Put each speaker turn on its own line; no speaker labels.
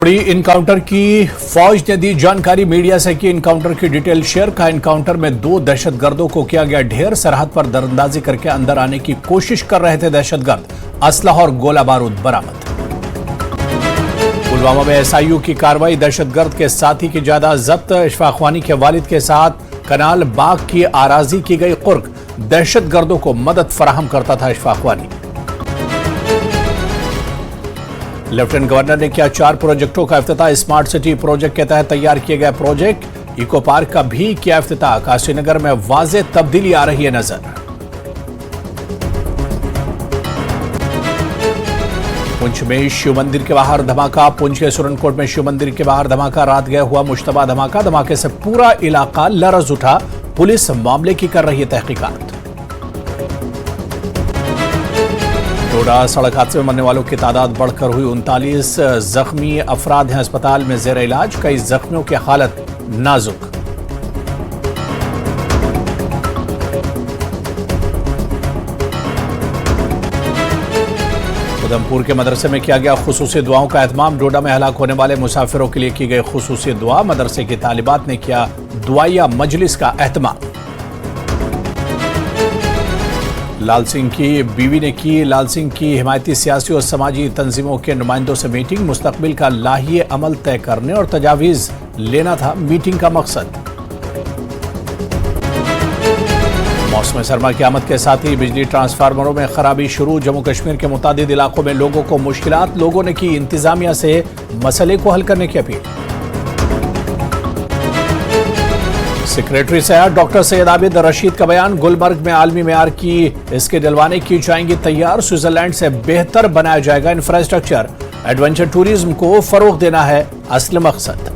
बड़ी इनकाउंटर की फौज ने दी जानकारी। मीडिया से की इनकाउंटर की डिटेल शेयर। का इनकाउंटर में 2 दहशतगर्दों को किया गया ढेर। सरहद पर दरअंदाजी करके अंदर आने की कोशिश कर रहे थे दहशतगर्द। असलहा और गोला बारूद बरामद। पुलवामा में एसआईयू की कार्रवाई। दहशतगर्द के साथी की जायदाद जब्त। इशफाक वानी के वालिद के साथ कनाल बाग की आराजी की गई कुर्क। दहशतगर्दों को मदद फराहम करता था इशफाक वानी। लेफ्टिनेंट गवर्नर ने किया 4 प्रोजेक्टों का इफ्तिताह। स्मार्ट सिटी प्रोजेक्ट के तहत तैयार किए गए प्रोजेक्ट। इको पार्क का भी किया इफ्तिताह। काशीनगर में वाज़े तब्दीली आ रही है नजर। पुंछ में शिव मंदिर के बाहर धमाका। पुंछ के सुरनकोट में शिव मंदिर के बाहर धमाका। रात गया हुआ मुश्तबा धमाका। धमाके से पूरा इलाका लरज उठा। पुलिस मामले की कर रही है तहकीकात। डोडा सड़क हादसे में मरने वालों की तादाद बढ़कर हुई 39। जख्मी अफराद हैं अस्पताल में जेर इलाज। कई जख्मियों की हालत नाजुक। उधमपुर के मदरसे में किया गया खुसूसी दुआओं का एहतमाम। डोडा में हलाक होने वाले मुसाफिरों के लिए की गई खुसूसी दुआ। मदरसे की तालिबात ने किया दुआया मजलिस का एहतमाम। लाल सिंह की बीवी ने की लाल सिंह की हिमायती सियासी और समाजी तंजीमों के नुमाइंदों से मीटिंग। मुस्तकबिल का लाहिए अमल तय करने और तजावीज लेना था मीटिंग का मकसद। मौसम सरमा की आमद के साथ ही बिजली ट्रांसफार्मरों में खराबी शुरू। जम्मू कश्मीर के मुतादिद इलाकों में लोगों को मुश्किलात। लोगों ने की इंतजामिया से मसले को हल करने की अपील। सेक्रेटरी सयाहत डॉक्टर सैयद आबिद रशीद का बयान। गुलमर्ग में आलमी मेयार की इसके डलवाने की जाएंगी तैयार। स्विट्जरलैंड से बेहतर बनाया जाएगा इंफ्रास्ट्रक्चर। एडवेंचर टूरिज्म को फरोग देना है असल मकसद।